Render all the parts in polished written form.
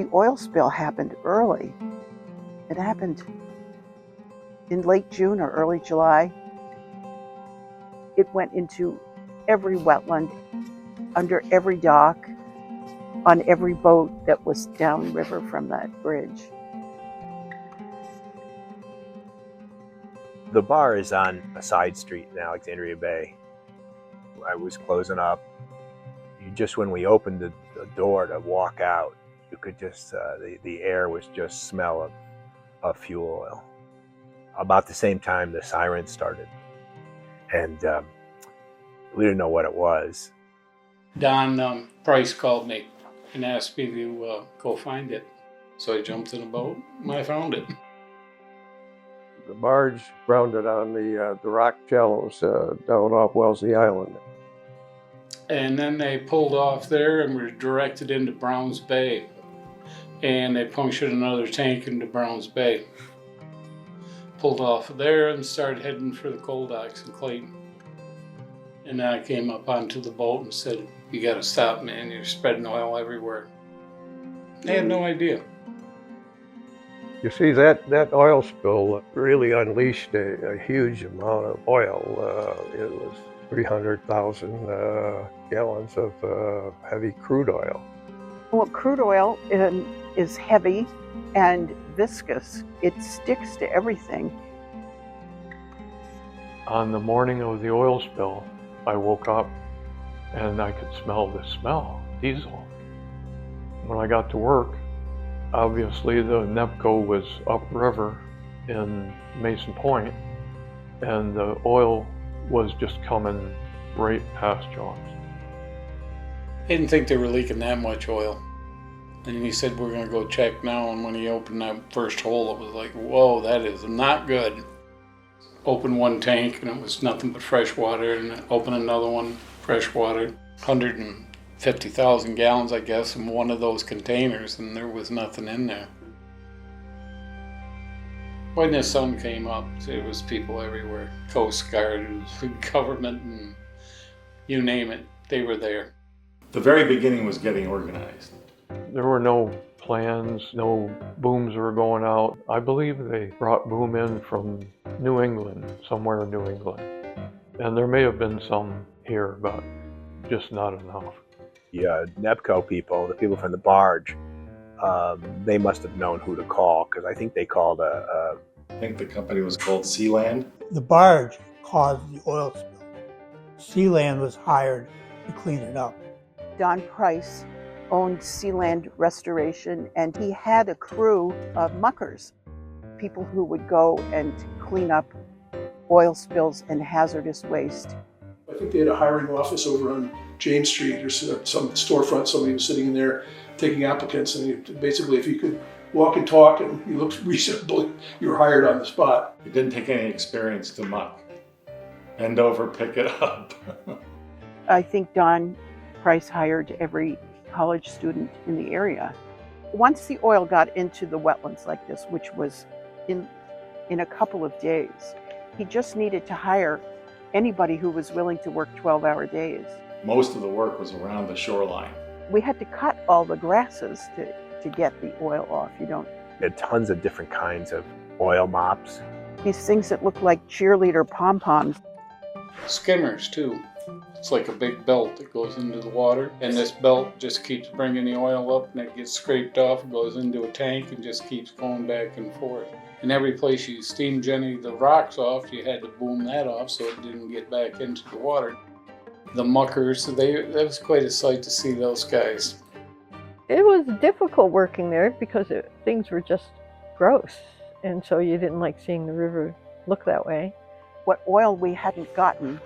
The oil spill happened early. It happened in late June or early July. It went into every wetland, under every dock, on every boat that was downriver from that bridge. The bar is on a side street in Alexandria Bay. I was closing up. Just when we opened the door to walk out, you could just, the air was just smell of fuel oil. About the same time the sirens started. And we didn't know what it was. Don Price called me and asked me to go find it. So I jumped in a boat and I found it. The barge grounded on the rock shallows down off Wellesley Island. And then they pulled off there and were directed into Browns Bay. And they punctured another tank into Browns Bay. Pulled off of there and started heading for the coal docks in Clayton. And then I came up onto the boat and said, "You gotta stop, man, you're spreading oil everywhere." They had no idea. You see, that oil spill really unleashed a huge amount of oil. It was 300,000 gallons of heavy crude oil. Well, crude oil is heavy and viscous. It sticks to everything. On the morning of the oil spill, I woke up and I could smell the smell, diesel. When I got to work, obviously the NEPCO was upriver in Mason Point, and the oil was just coming right past John's. I didn't think they were leaking that much oil. And he said, "We're gonna go check now." And when he opened that first hole, it was like, whoa, that is not good. Opened one tank and it was nothing but fresh water, and opened another one, fresh water. 150,000 gallons, I guess, in one of those containers, and there was nothing in there. When the sun came up, there was people everywhere. Coast Guard, government, and you name it, they were there. The very beginning was getting organized. There were no plans, no booms were going out. I believe they brought boom in from New England, somewhere in New England. And there may have been some here, but just not enough. The NEPCO people, the people from the barge, they must have known who to call, because I think they called I think the company was called Sealand. The barge caused the oil spill. Sealand was hired to clean it up. Don Price owned Sealand Restoration, and he had a crew of muckers, people who would go and clean up oil spills and hazardous waste. I think they had a hiring office over on James Street, or some storefront. Somebody was sitting in there taking applicants, and basically if you could walk and talk and you looked reasonable, you were hired on the spot. It didn't take any experience to muck. Bend over, pick it up. I think Don Price hired every college student in the area. Once the oil got into the wetlands like this, which was in a couple of days, he just needed to hire anybody who was willing to work 12-hour days. Most of the work was around the shoreline. We had to cut all the grasses to get the oil off. They had tons of different kinds of oil mops. These things that look like cheerleader pom-poms. Skimmers too. It's like a big belt that goes into the water, and this belt just keeps bringing the oil up, and it gets scraped off and goes into a tank and just keeps going back and forth. And every place you steam jenny the rocks off, you had to boom that off so it didn't get back into the water. The muckers, that was quite a sight to see those guys. It was difficult working there because things were just gross, and so you didn't like seeing the river look that way. What oil we hadn't gotten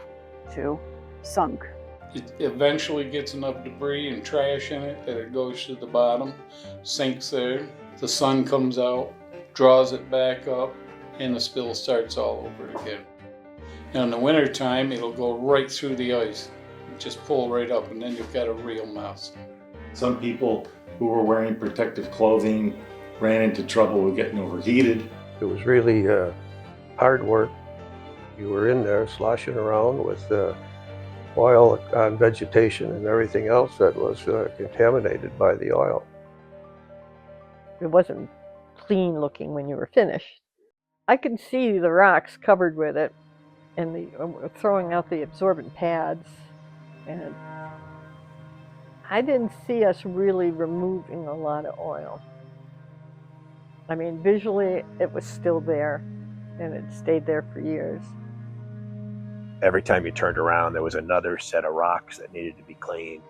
to sunk. It eventually gets enough debris and trash in it that it goes to the bottom, sinks there. The sun comes out, draws it back up, and the spill starts all over again. And in the winter time, it'll go right through the ice, just pull right up, and then you've got a real mess. Some people who were wearing protective clothing ran into trouble with getting overheated. It was really hard work. You were in there sloshing around with oil on vegetation and everything else that was contaminated by the oil. It wasn't clean looking when you were finished. I could see the rocks covered with it and throwing out the absorbent pads, and I didn't see us really removing a lot of oil. I mean, visually it was still there, and it stayed there for years. Every time you turned around, there was another set of rocks that needed to be cleaned.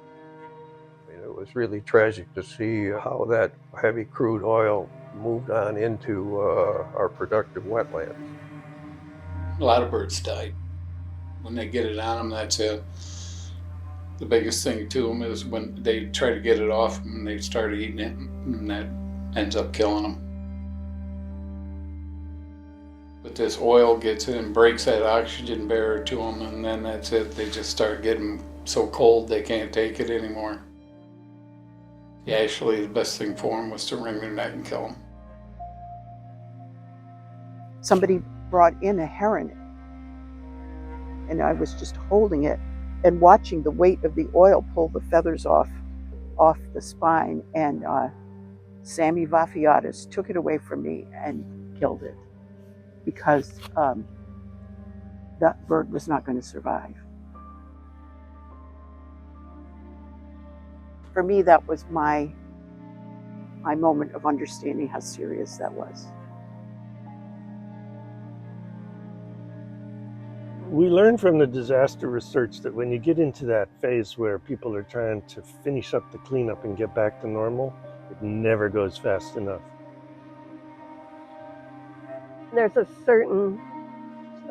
I mean, it was really tragic to see how that heavy crude oil moved on into our productive wetlands. A lot of birds died. When they get it on them, that's it. The biggest thing to them is when they try to get it off and they start eating it, and that ends up killing them. But this oil gets in and breaks that oxygen barrier to them, and then that's it. They just start getting so cold they can't take it anymore. Yeah, actually, the best thing for them was to wring their neck and kill them. Somebody brought in a heron, and I was just holding it and watching the weight of the oil pull the feathers off the spine, and Sammy Vafiatis took it away from me and killed it because that bird was not going to survive. For me, that was my moment of understanding how serious that was. We learned from the disaster research that when you get into that phase where people are trying to finish up the cleanup and get back to normal, it never goes fast enough. There's a certain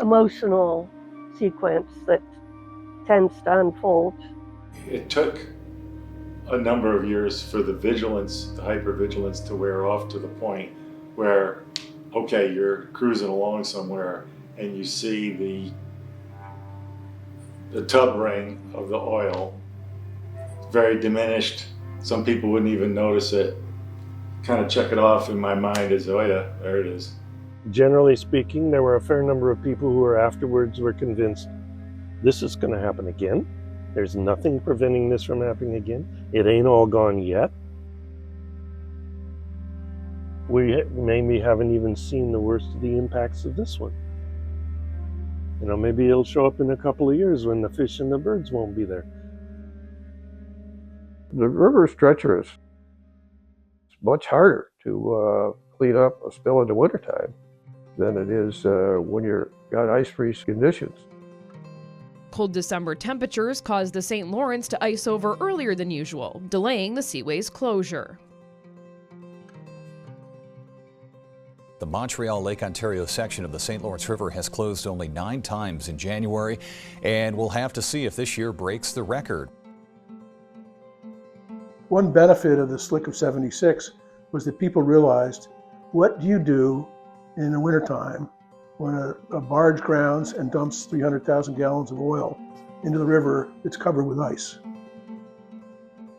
emotional sequence that tends to unfold. It took a number of years for the vigilance, the hypervigilance, to wear off to the point where, okay, you're cruising along somewhere and you see the tub ring of the oil, very diminished. Some people wouldn't even notice it. Kind of check it off in my mind as, oh yeah, there it is. Generally speaking, there were a fair number of people who were afterwards were convinced this is going to happen again. There's nothing preventing this from happening again. It ain't all gone yet. We maybe haven't even seen the worst of the impacts of this one. You know, maybe it'll show up in a couple of years when the fish and the birds won't be there. The river is treacherous. It's much harder to clean up a spill in the wintertime than it is when you've got ice-free conditions. Cold December temperatures caused the St. Lawrence to ice over earlier than usual, delaying the seaway's closure. The Montreal Lake Ontario section of the St. Lawrence River has closed only 9 times in January, and we'll have to see if this year breaks the record. One benefit of the slick of '76 was that people realized, what do you do in the wintertime when a barge grounds and dumps 300,000 gallons of oil into the river that's covered with ice?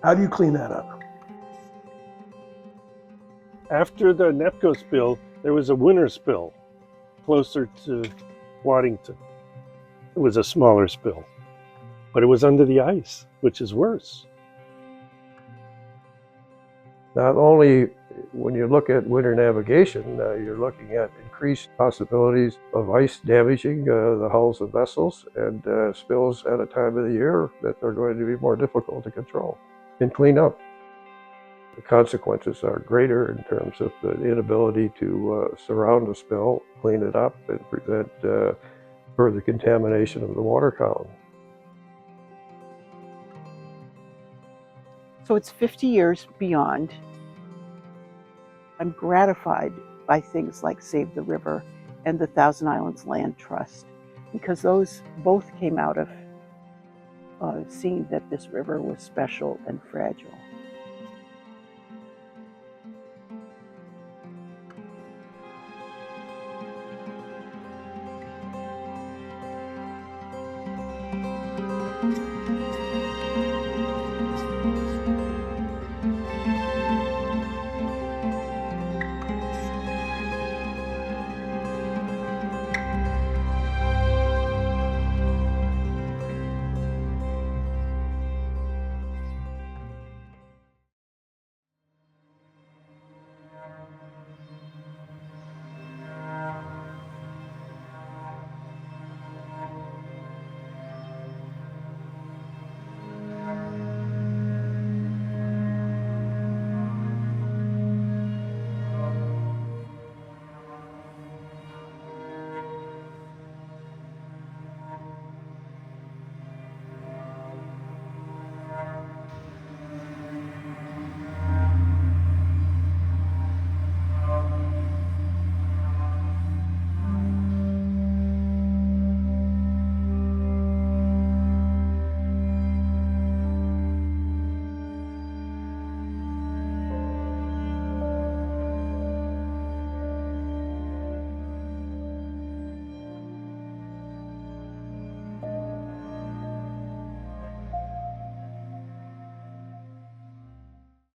How do you clean that up? After the NEPCO spill, there was a winter spill closer to Waddington. It was a smaller spill, but it was under the ice, which is worse. Not only when you look at winter navigation, you're looking at increased possibilities of ice damaging the hulls of vessels and spills at a time of the year that are going to be more difficult to control and clean up. The consequences are greater in terms of the inability to surround the spill, clean it up, and prevent further contamination of the water column. So it's 50 years beyond. I'm gratified by things like Save the River and the Thousand Islands Land Trust, because those both came out of seeing that this river was special and fragile.